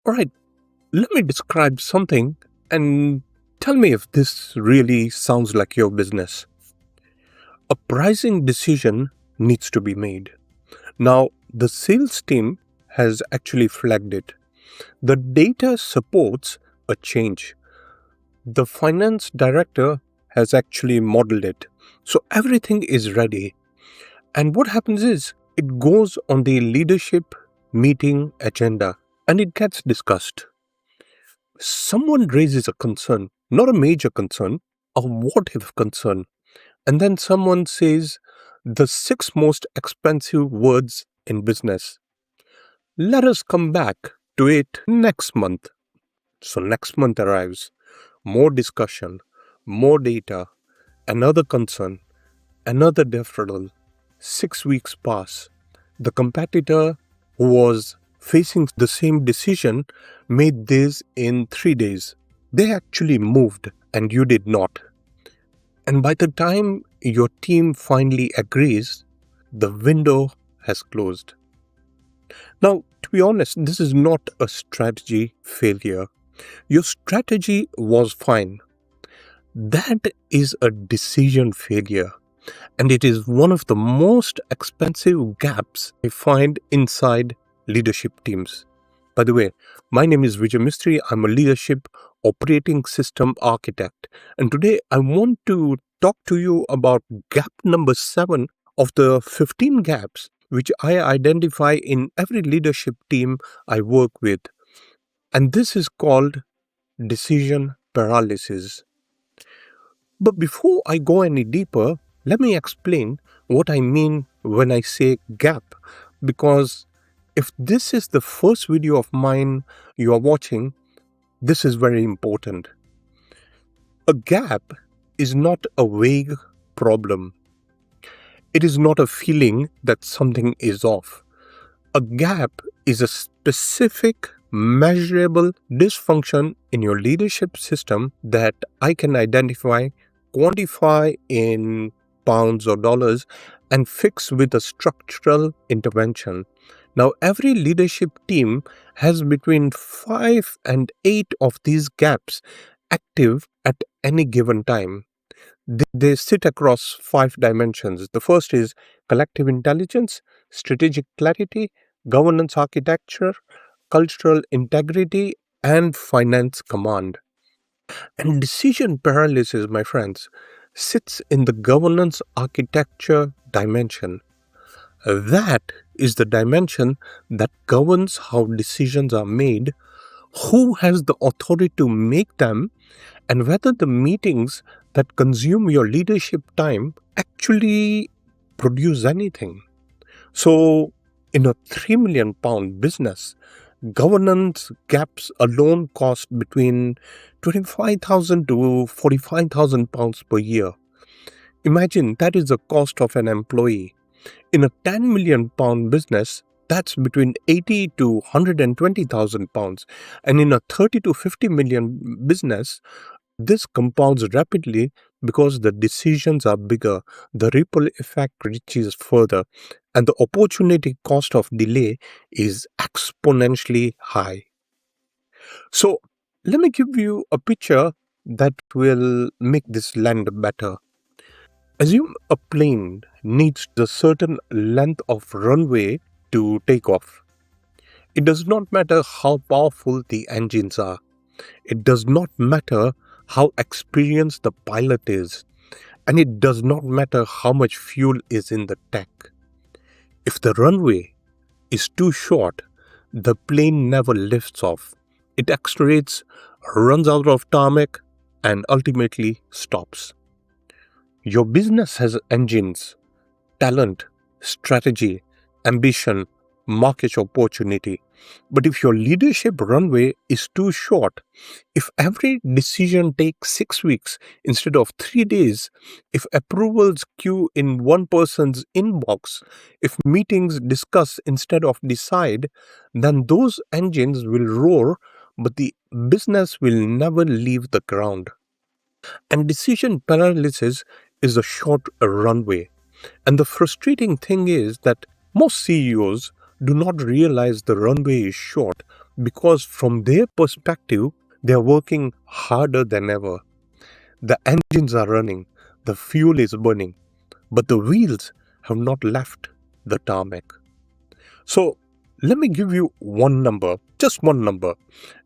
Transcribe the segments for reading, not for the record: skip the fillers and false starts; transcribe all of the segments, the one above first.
Alright, let me describe something and tell me if this really sounds like your business. A pricing decision needs to be made. Now, the sales team has actually flagged it. The data supports a change. The finance director has actually modeled it. So everything is ready. And what happens is it goes on the leadership meeting agenda and it gets discussed. Someone raises a concern, not a major concern, a what if concern. And then someone says the 6 most expensive words in business. Let us come back to it next month. So next month arrives. More discussion, more data, another concern, another deferral. 6 weeks pass. The competitor who was facing the same decision made this in 3 days. They actually moved and you did not. And by the time your team finally agrees, the window has closed. Now, to be honest, this is not a strategy failure. Your strategy was fine. That is a decision failure. And it is one of the most expensive gaps I find inside leadership teams. By the way, my name is Vijay Mistri. I'm a leadership operating system architect. And today I want to talk to you about gap number 7 of the 15 gaps which I identify in every leadership team I work with. And this is called decision paralysis. But before I go any deeper, let me explain what I mean when I say gap, because if this is the first video of mine you are watching, this is very important. A gap is not a vague problem. It is not a feeling that something is off. A gap is a specific, measurable dysfunction in your leadership system that I can identify, quantify in pounds or dollars, and fix with a structural intervention. Now, every leadership team has between 5 and 8 of these gaps active at any given time. They sit across 5 dimensions. The first is collective intelligence, strategic clarity, governance architecture, cultural integrity, and finance command. And decision paralysis, my friends, sits in the governance architecture dimension. That is the dimension that governs how decisions are made, who has the authority to make them, and whether the meetings that consume your leadership time actually produce anything. So, in a £3 million business, governance gaps alone cost between £25,000 to £45,000 per year. Imagine that is the cost of an employee. In a £10 million business, that's between £80,000 to £120,000. And in a £30 to £50 million business, this compounds rapidly because the decisions are bigger, the ripple effect reaches further, and the opportunity cost of delay is exponentially high. So, let me give you a picture that will make this land better. Assume a plane needs a certain length of runway to take off. It does not matter how powerful the engines are. It does not matter how experienced the pilot is. And it does not matter how much fuel is in the tank. If the runway is too short, the plane never lifts off. It accelerates, runs out of tarmac, and ultimately stops. Your business has engines, talent, strategy, ambition, market opportunity. But if your leadership runway is too short, if every decision takes 6 weeks instead of 3 days, if approvals queue in one person's inbox, if meetings discuss instead of decide, then those engines will roar, but the business will never leave the ground. And decision paralysis is a short runway. And the frustrating thing is that most CEOs do not realize the runway is short because from their perspective, they are working harder than ever. The engines are running, the fuel is burning, but the wheels have not left the tarmac. So let me give you one number, just one number,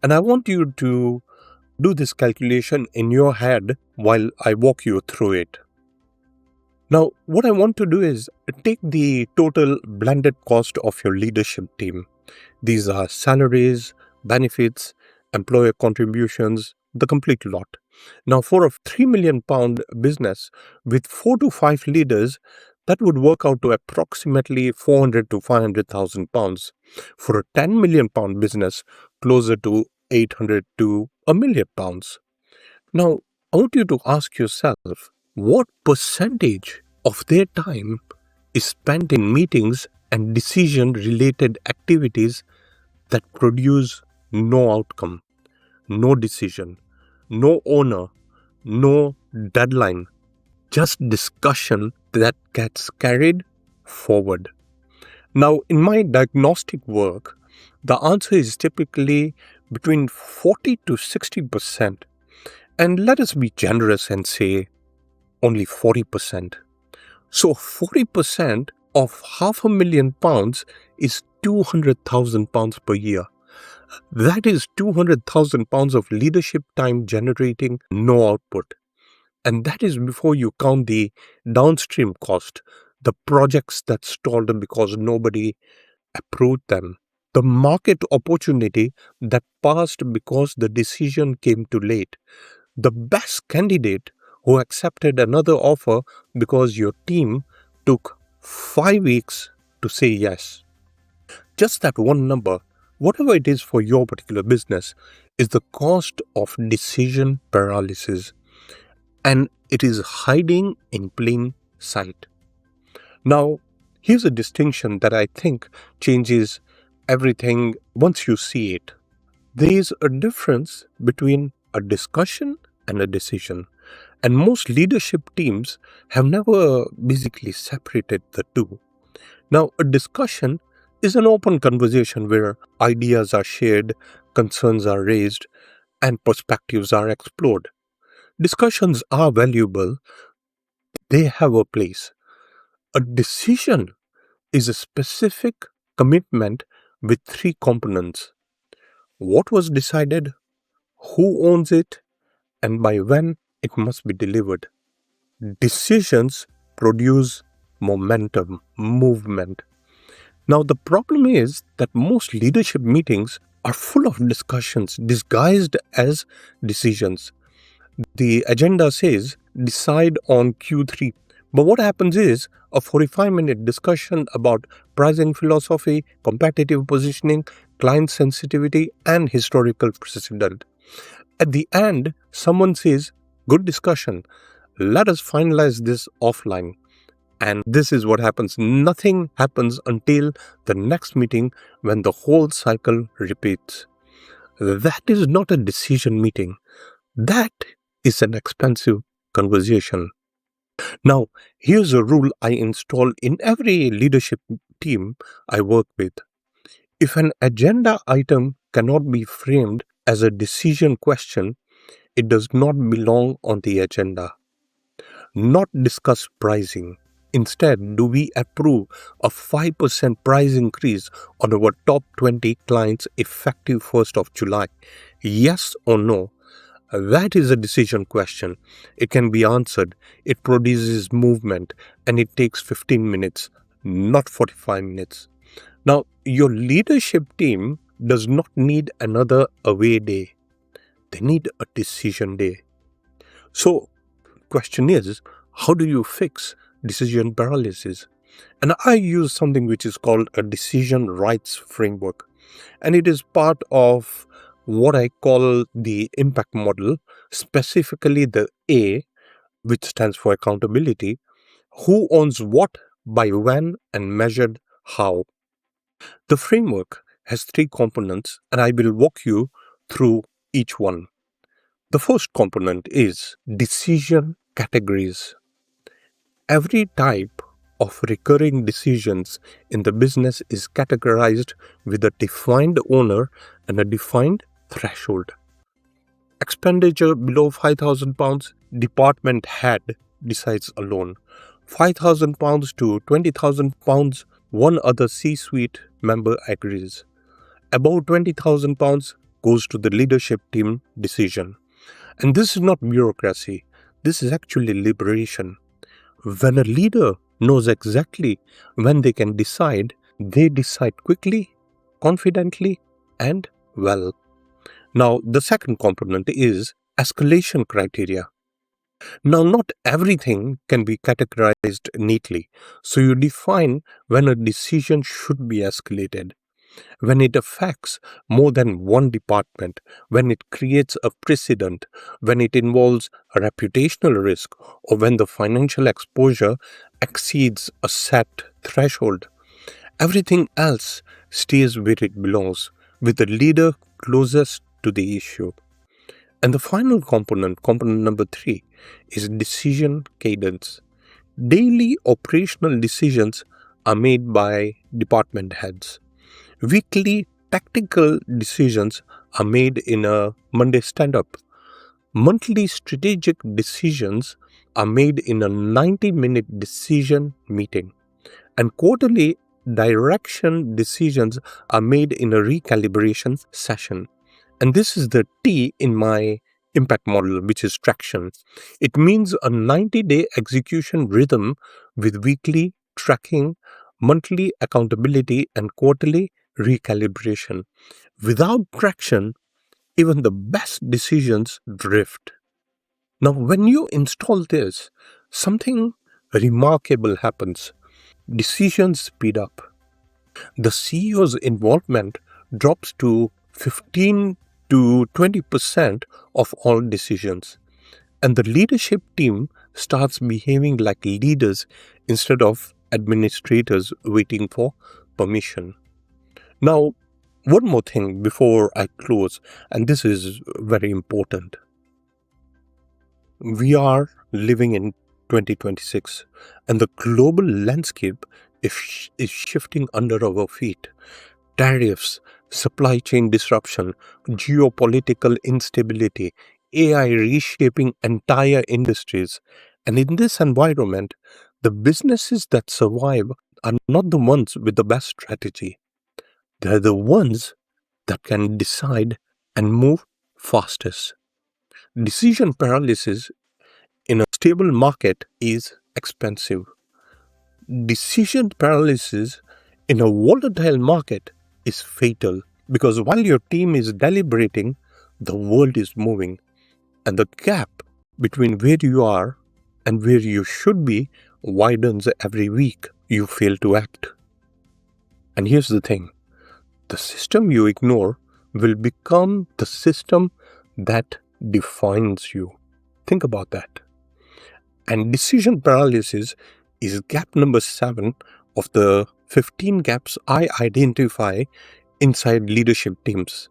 and I want you to do this calculation in your head while I walk you through it. Now, what I want to do is take the total blended cost of your leadership team. These are salaries, benefits, employer contributions, the complete lot. Now, for a £3 million business with 4 to 5 leaders, that would work out to approximately 400 to 500,000 pounds. For a £10 million business, closer to 800 to a million pounds. Now, I want you to ask yourself, what percentage of their time is spent in meetings and decision-related activities that produce no outcome, no decision, no owner, no deadline, just discussion that gets carried forward. Now, in my diagnostic work, the answer is typically between 40 to 60%. And let us be generous and say only 40%. So 40% of £500,000 is £200,000 per year. That is £200,000 of leadership time generating no output. And that is before you count the downstream cost, the projects that stalled because nobody approved them, the market opportunity that passed because the decision came too late, the best candidate who accepted another offer because your team took 5 weeks to say yes. Just that one number, whatever it is for your particular business, is the cost of decision paralysis. And it is hiding in plain sight. Now, here's a distinction that I think changes everything once you see it. There is a difference between a discussion and a decision. And most leadership teams have never basically separated the two. Now, a discussion is an open conversation where ideas are shared, concerns are raised, and perspectives are explored. Discussions are valuable. They have a place. A decision is a specific commitment with 3 components. What was decided, who owns it, and by when it must be delivered. Decisions produce momentum, movement. Now, the problem is that most leadership meetings are full of discussions disguised as decisions. The agenda says decide on Q3. But what happens is a 45-minute discussion about pricing philosophy, competitive positioning, client sensitivity, and historical precedent. At the end, someone says, good discussion. Let us finalize this offline. And this is what happens. Nothing happens until the next meeting when the whole cycle repeats. That is not a decision meeting. That is an expensive conversation. Now, here's a rule I install in every leadership team I work with. If an agenda item cannot be framed as a decision question, it does not belong on the agenda. Not discuss pricing. Instead, do we approve a 5% price increase on our top 20 clients effective 1st of July? Yes or no? That is a decision question. It can be answered. It produces movement and it takes 15 minutes, not 45 minutes. Now, your leadership team does not need another away day. They need a decision day. So, question is, how do you fix decision paralysis? And I use something which is called a decision rights framework. And it is part of what I call the impact model, specifically the A, which stands for accountability, who owns what, by when, and measured how. The framework has 3 components, and I will walk you through each one. The first component is decision categories. Every type of recurring decisions in the business is categorized with a defined owner and a defined threshold. Expenditure below £5,000, department head decides alone. £5,000 to £20,000, one other C-suite member agrees. Above £20,000 goes to the leadership team decision. And this is not bureaucracy. This is actually liberation. When a leader knows exactly when they can decide, they decide quickly, confidently, and well. Now, the second component is escalation criteria. Now, not everything can be categorized neatly, so you define when a decision should be escalated, when it affects more than one department, when it creates a precedent, when it involves a reputational risk, or when the financial exposure exceeds a set threshold. Everything else stays where it belongs, with the leader closest to the issue. And the final component number 3, is decision cadence. Daily operational decisions are made by department heads. Weekly tactical decisions are made in a Monday stand-up. Monthly strategic decisions are made in a 90-minute decision meeting. And quarterly direction decisions are made in a recalibration session. And this is the T in my impact model, which is traction. It means a 90-day execution rhythm with weekly tracking, monthly accountability, and quarterly recalibration. Without traction, even the best decisions drift. Now, when you install this, something remarkable happens. Decisions speed up. The CEO's involvement drops to 15 to 20% of all decisions. And the leadership team starts behaving like leaders instead of administrators waiting for permission. Now, one more thing before I close, and this is very important. We are living in 2026, and the global landscape is shifting under our feet. Tariffs, supply chain disruption, geopolitical instability, AI reshaping entire industries. And in this environment, the businesses that survive are not the ones with the best strategy. They're the ones that can decide and move fastest. Decision paralysis in a stable market is expensive. Decision paralysis in a volatile market is fatal, because while your team is deliberating, the world is moving, and the gap between where you are and where you should be widens every week you fail to act. And here's the thing. The system you ignore will become the system that defines you. Think about that. And decision paralysis is gap number 7 of the 15 gaps I identify inside leadership teams.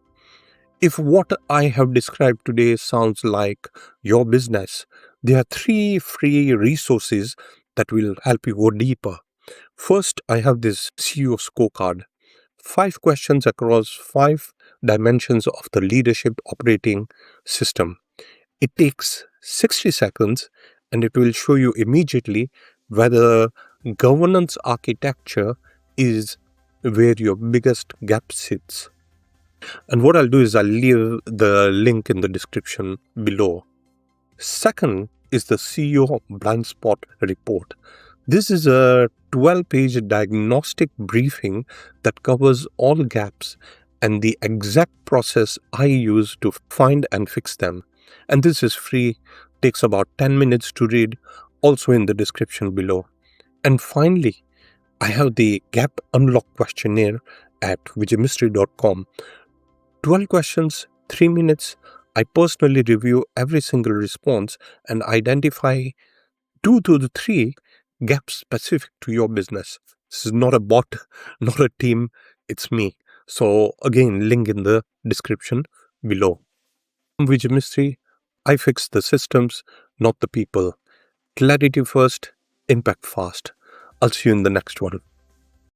If what I have described today sounds like your business, there are 3 free resources that will help you go deeper. First, I have this CEO scorecard. 5 questions across 5 dimensions of the leadership operating system. It takes 60 seconds and it will show you immediately whether governance architecture is where your biggest gap sits. And what I'll do is I'll leave the link in the description below. Second is the CEO blind spot report. This is a 12-page diagnostic briefing that covers all gaps and the exact process I use to find and fix them. And this is free, takes about 10 minutes to read, also in the description below. And finally, I have the Gap Unlock questionnaire at vijay.com. 12 questions, 3 minutes. I personally review every single response and identify 2 to the 3 gaps specific to your business. This is not a bot, not a team, it's me. So again, link in the description below. I'm Vijay Mistri. I fix the systems, not the people. Clarity first, impact fast. I'll see you in the next one.